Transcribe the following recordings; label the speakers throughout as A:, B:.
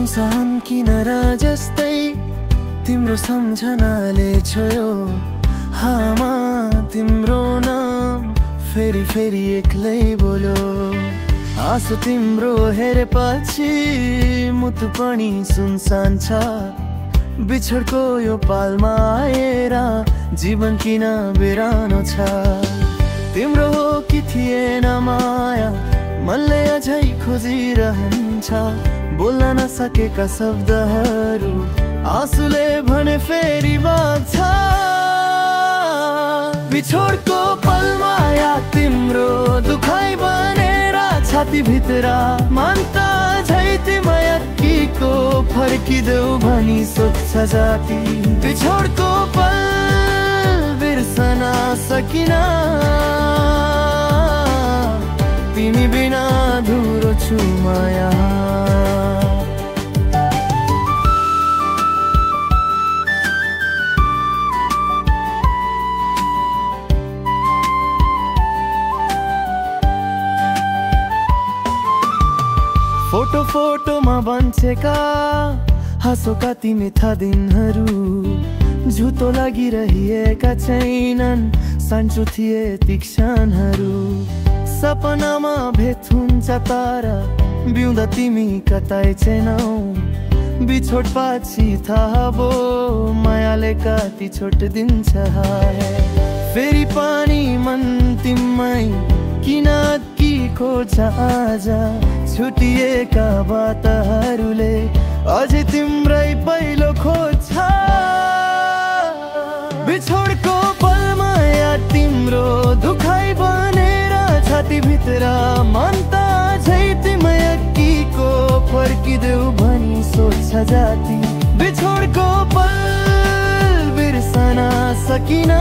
A: सुनसान किनारा जस्तै तिम्रो सम्झनाले छोयो हामा तिम्रो नाम फेरि फेरि एक्लै बोल्यो। आँसु तिम्रो हेरेपछि मुटु पनि सुनसान छ। बिछोडको यो पालमा आएर जीवन किन बिरानो छ। तिम्रो हो कि थिएन माया मनले अझै खोजिरहन्छ। बोल्न नसकेका शब्दहरू आँसुले भने फेरि बाँच्छ। बिछोडको पलमा याद तिम्रो दुखाइ बनेर छाती भित्र मान्ता झै तिमी यत्तिको फर्किदेऊ भनी सोध्छ जाति। बिछोडको पल बिर्सन सकिन तिमी बिना अधुरो छु माया। फोटो फोटोमा बन्छेका हाँसोका ती मिठा दिनहरू झुतो लागिरहेका छैनन्। सान्चो थिए ती क्षणहरू सपनामा भेट हुन्छ तारा बिउँदा तिमी कतै छैनौ। बिछोड पछि थाहा भो मायाले कति छोट दिन्छ। फेरि पानी मन तिम्मै किन कि खोज्छ आज। छुटिएका बातहरूले अझै तिम्रै पहिलो खोज्छ। बिछोडको पलमा याद तिम्रो दुखाइ बनेर छाती भित्र मान्ता झै तिमी यत्तिको फर्किदेऊ भनी सोध्छ जाति। बिछोडको पल बिर्सन सकिन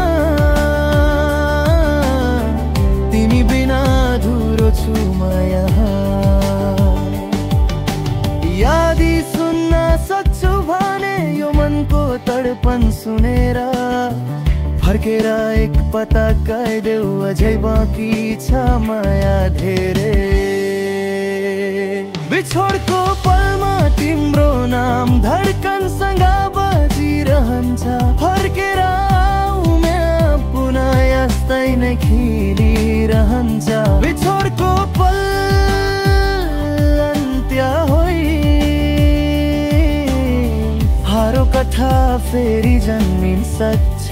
A: तिमी बिना अधुरो छु माया। यादी सुन्न सक्छु भने यो मनको तडपन सुनेर फर्केर एक पता गइदेऊ अझै बाँकी छ माया धेरै। बिछोडको पलमा तिम्रो नाम धड्कनसँग बजिरहन्छ। फर्केर पुनः यस्तै नै खिलिरहन्छ। बिछोडको पल अन्त्य होइ हारो कथा फेरि जन्मिन सक्छ।